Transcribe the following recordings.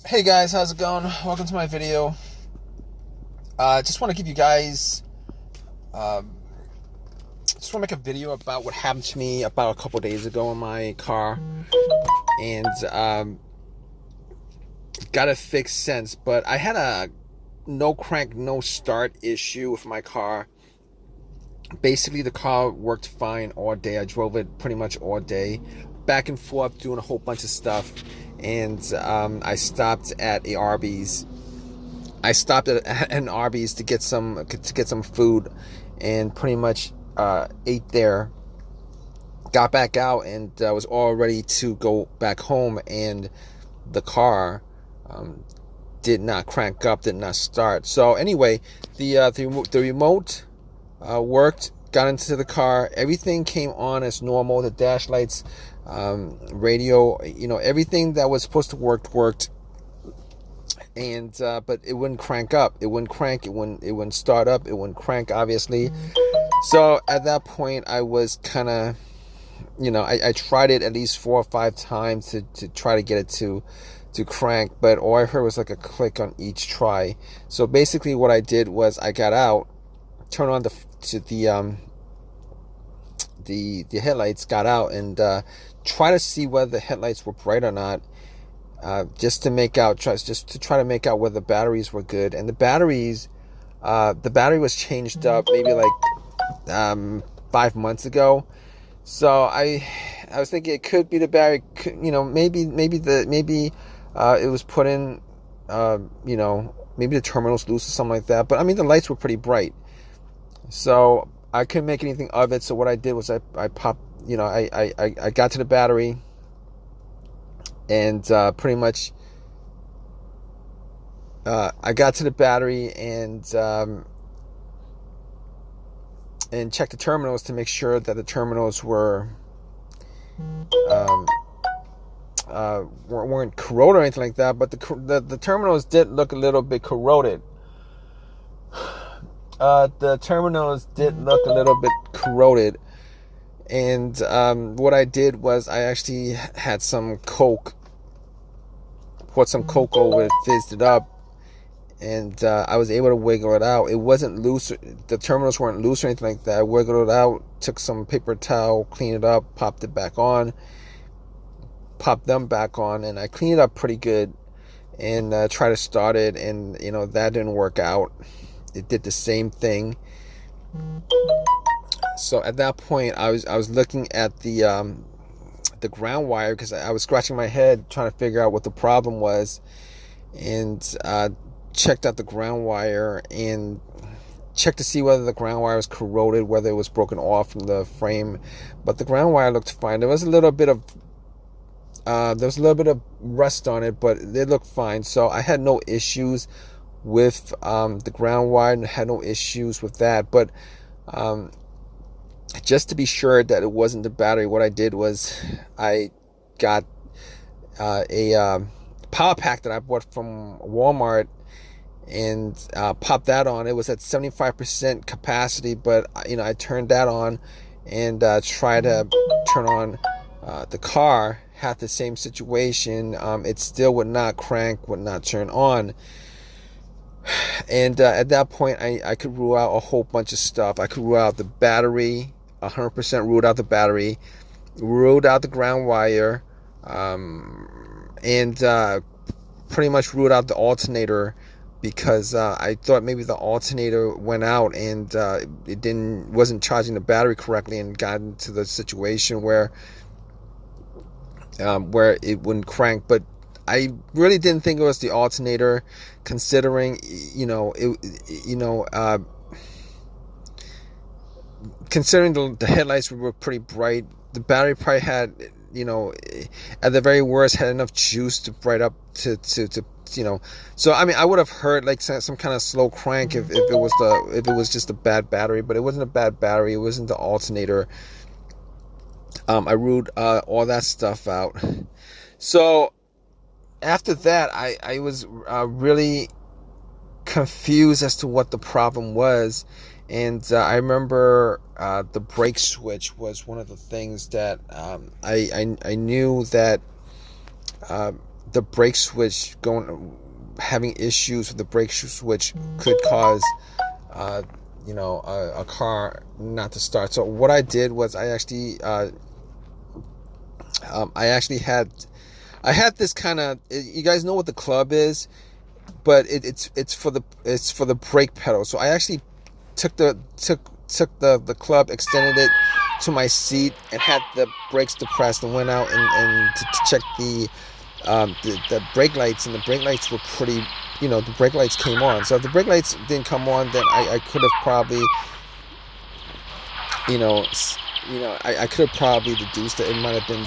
Hey guys, how's it going? Welcome to my video. Just want to give you guys, um, just want to make a video about what happened to me about a couple days ago in my car, and got it fixed since. But I had a no crank, no start issue with my car. Basically, the car worked fine all day. I drove it pretty much all day, back and forth, doing a whole bunch of stuff, and I stopped at a Arby's. I stopped at an Arby's to get some food, and pretty much ate there. Got back out and was all ready to go back home, and the car um, did not crank up, did not start. So anyway, the remote worked. Got into the car. Everything came on as normal. The dash lights, radio, everything that was supposed to worked. And but it wouldn't crank up. It wouldn't crank. It wouldn't start up. It wouldn't crank, obviously. So at that point, I was kind of, I tried it at least 4 or 5 times to try to get it to crank, but all I heard was like a click on each try. So basically, what I did was I got out, turned on the headlights, got out, and try to see whether the headlights were bright or not. Just to try to make out whether the batteries were good. And the battery was changed up maybe like 5 months ago. So I was thinking it could be the battery. Maybe it was put in. Maybe the terminal's loose or something like that. But I mean, the lights were pretty bright, so I couldn't make anything of it. So what I did was I popped. I got to the battery. And pretty much, I got to the battery and checked the terminals to make sure that the terminals weren't corroded or anything like that. But the terminals did look a little bit corroded. And what I did was I actually had some Coke. Poured some Coke over it, fizzed it up, and I was able to wiggle it out. It wasn't loose. The terminals weren't loose or anything like that. I wiggled it out, took some paper towel, cleaned it up, popped them back on, and I cleaned it up pretty good, and tried to start it, and that didn't work out. It did the same thing. So at that point, I was looking at the ground wire, because I was scratching my head trying to figure out what the problem was, and checked out the ground wire and checked to see whether the ground wire was corroded, whether it was broken off from the frame. But the ground wire looked fine. There was a little bit of rust on it, but it looked fine. So I had no issues with the ground wire, and had no issues with that. But just to be sure that it wasn't the battery, what I did was I got a power pack that I bought from Walmart, and popped that on. It was at 75% capacity, but I turned that on and tried to turn on the car. Had the same situation. It still would not crank, would not turn on. And at that point, I could rule out a whole bunch of stuff. I could rule out the battery, 100% ruled out the battery, ruled out the ground wire, and pretty much ruled out the alternator, because I thought maybe the alternator went out and it wasn't charging the battery correctly, and got into the situation where it wouldn't crank. But I really didn't think it was the alternator, considering considering the headlights were pretty bright. The battery probably had, at the very worst, had enough juice to bright up to. So I mean, I would have heard like some kind of slow crank if it was just a bad battery, but it wasn't a bad battery. It wasn't the alternator. I ruled all that stuff out. So after that, I was really confused as to what the problem was. And I remember the brake switch was one of the things that I knew that the brake switch having issues with the brake switch could cause a car not to start. So what I did was I actually had this kind of, you guys know what the club is, but it's for the brake pedal. So I actually took the club, extended it to my seat, and had the brakes depressed, and went out and to check the brake lights, and the brake lights were pretty, the brake lights came on. So if the brake lights didn't come on, then I could have probably, I could have probably deduced that it might have been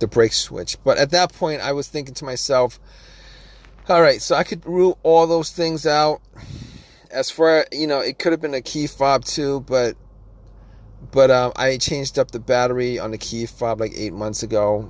the brake switch. But at that point, I was thinking to myself, all right, so I could rule all those things out. As far, it could have been a key fob too, but I changed up the battery on the key fob like 8 months ago,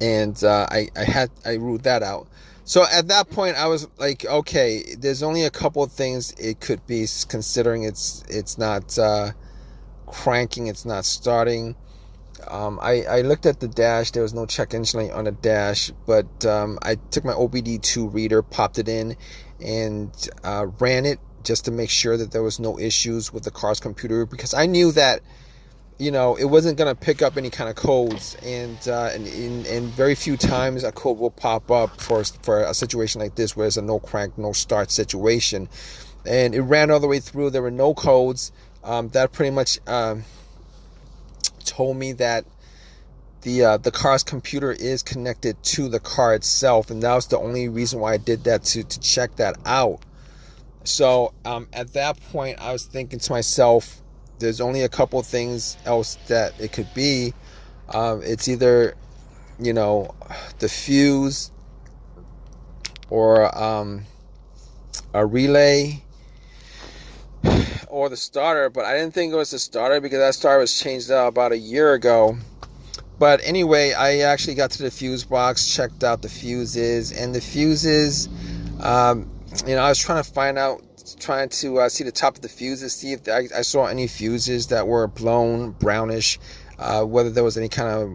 and I ruled that out. So at that point, I was like, okay, there's only a couple of things it could be, considering it's not cranking, it's not starting. I looked at the dash. There was no check engine light on the dash, but I took my OBD2 reader, popped it in, and ran it just to make sure that there was no issues with the car's computer, because I knew that it wasn't going to pick up any kind of codes, and very few times a code will pop up for a situation like this, where it's a no crank, no start situation. And it ran all the way through. There were no codes. That pretty much told me that the car's computer is connected to the car itself, and that was the only reason why I did that, to check that out. So at that point, I was thinking to myself, there's only a couple things else that it could be. It's either the fuse, or a relay, or the starter. But I didn't think it was the starter, because that starter was changed out about a year ago. But anyway, I actually got to the fuse box, checked out the fuses, and the fuses, I was trying to see the top of the fuses, see if I saw any fuses that were blown, brownish, whether there was any kind of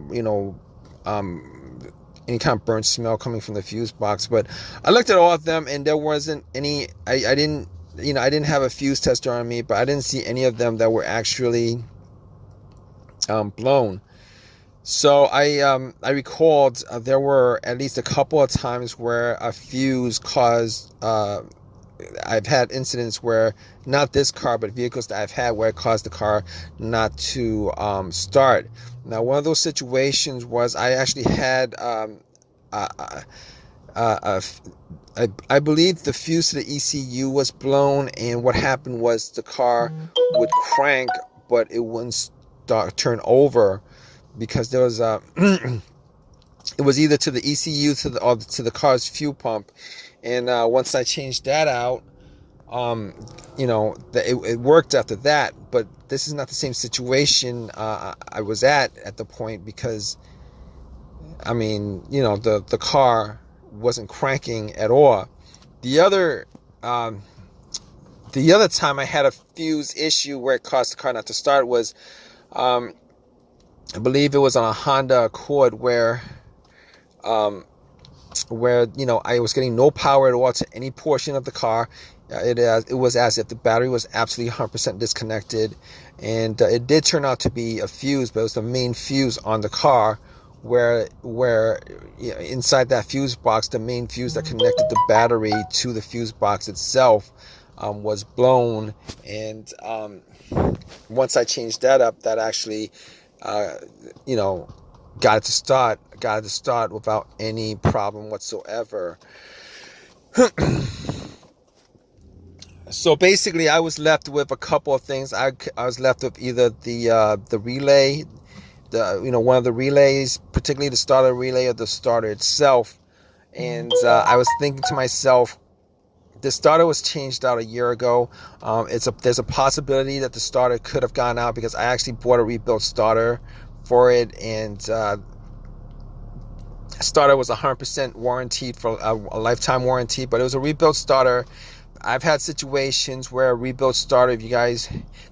burnt smell coming from the fuse box. But I looked at all of them, and there wasn't any. I didn't have a fuse tester on me, but I didn't see any of them that were actually blown. So I recalled there were at least a couple of times where a fuse caused. I've had incidents where, not this car, but vehicles that I've had, where it caused the car not to start. Now, one of those situations was I actually had I believe the fuse to the ECU was blown, and what happened was the car would crank, but it wouldn't turn over, because there was it was either to the ECU or to the car's fuel pump. And once I changed that out, it worked after that. But this is not the same situation I was at the point, because the car wasn't cranking at all. The other time I had a fuse issue where it caused the car not to start was, I believe it was on a Honda Accord, where I was getting no power at all to any portion of the car. It was as if the battery was absolutely 100% disconnected, and it did turn out to be a fuse, but it was the main fuse on the car, where inside that fuse box, the main fuse that connected the battery to the fuse box itself was blown. And once I changed that up, that actually got it to start without any problem whatsoever. So basically, I was left with a couple of things. I was left with either the relay, one of the relays, particularly the starter relay, or the starter itself. And I was thinking to myself, the starter was changed out a year ago. There's a possibility that the starter could have gone out, because I actually bought a rebuilt starter for it, and starter was 100% warranted for a lifetime warranty, but it was a rebuilt starter. I've had situations where a rebuilt starter, if you guys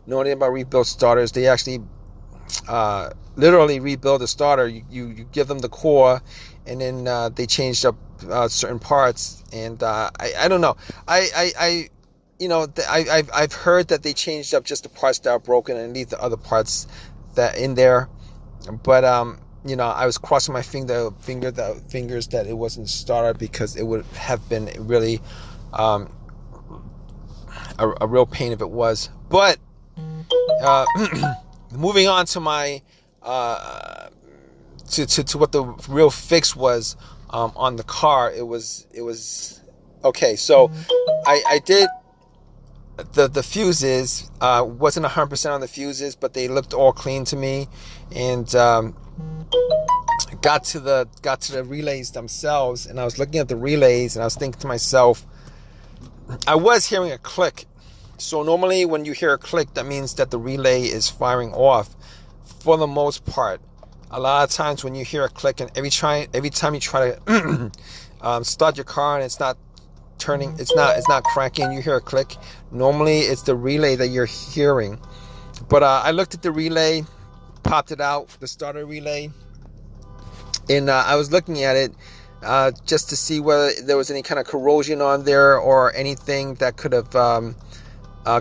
know anything about rebuilt starters, they actually literally rebuild the starter. You give them the core, and then they changed up certain parts. And I don't know. I I've heard that they changed up just the parts that are broken and leave the other parts that in there. But I was crossing my fingers that it wasn't a starter, because it would have been really a real pain if it was. But moving on to my to what the real fix was on the car. It was okay. So I did the fuses. Wasn't 100% on the fuses, but they looked all clean to me. And got to the relays themselves, and I was looking at the relays, and I was thinking to myself, I was hearing a click. So normally when you hear a click, that means that the relay is firing off. For the most part, a lot of times when you hear a click, and every time you try to start your car and it's not turning, it's not cranking, you hear a click, normally it's the relay that you're hearing. But I looked at the relay, popped it out, the starter relay, and I was looking at it just to see whether there was any kind of corrosion on there or anything that could have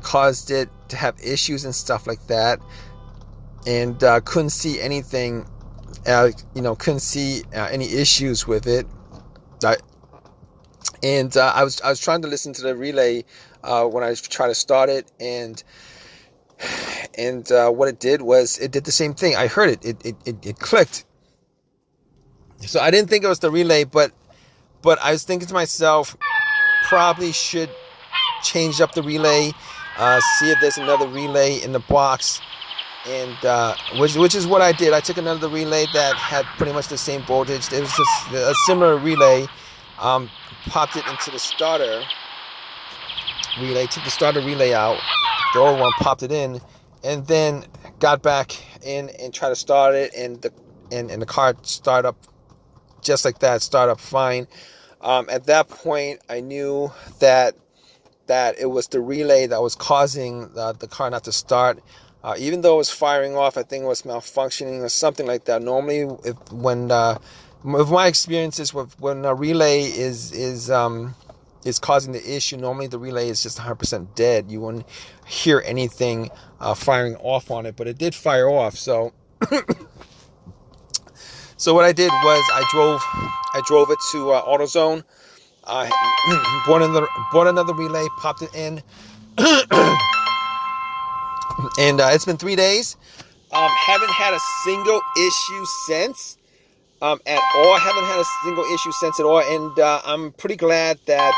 caused it to have issues and stuff like that. And couldn't see anything, couldn't see any issues with it. I was trying to listen to the relay when I was trying to start it, and what it did was it did the same thing. I heard it. It clicked. So I didn't think it was the relay, but I was thinking to myself, probably should change up the relay, see if there's another relay in the box, and which is what I did. I took another relay that had pretty much the same voltage. It was just a similar relay. Popped it into the starter relay, took the starter relay out, the old one, popped it in, and then got back in and tried to start it, and the car started up just like that, started up fine. At that point, I knew that it was the relay that was causing the car not to start. Even though it was firing off, I think it was malfunctioning or something like that. Normally, with my experiences, when a relay is causing the issue, normally the relay is just 100% dead. You wouldn't hear anything firing off on it, but it did fire off. So, so what I did was I drove it to AutoZone. I bought another relay, popped it in, and it's been 3 days. Haven't had a single issue since. At all. Haven't had a single issue since at all, and I'm pretty glad that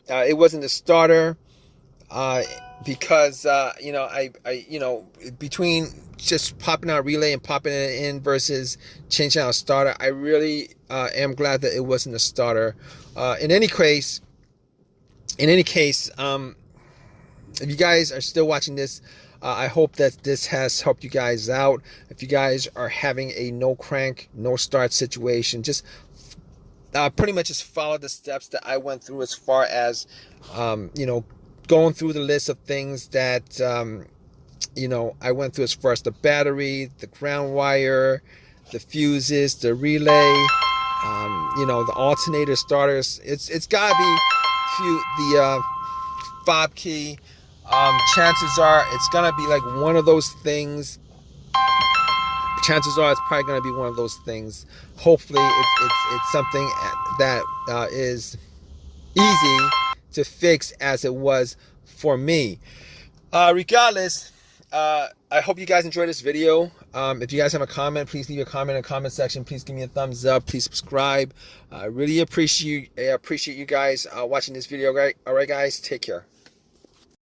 it wasn't a starter, because between just popping out a relay and popping it in versus changing out a starter, I really am glad that it wasn't a starter. In any case, if you guys are still watching this, I hope that this has helped you guys out. If you guys are having a no crank, no start situation, just pretty much just follow the steps that I went through, as far as going through the list of things that I went through, as far as the battery, the ground wire, the fuses, the relay, the alternator starters. It's gotta be the fob key. Chances are it's gonna be like one of those things. Chances are it's probably gonna be one of those things. Hopefully it's something that is easy to fix, as it was for me. Regardless, I hope you guys enjoyed this video. If you guys have a comment, please leave a comment in the comment section. Please give me a thumbs up. Please subscribe. I really appreciate you guys watching this video. All right, guys, take care.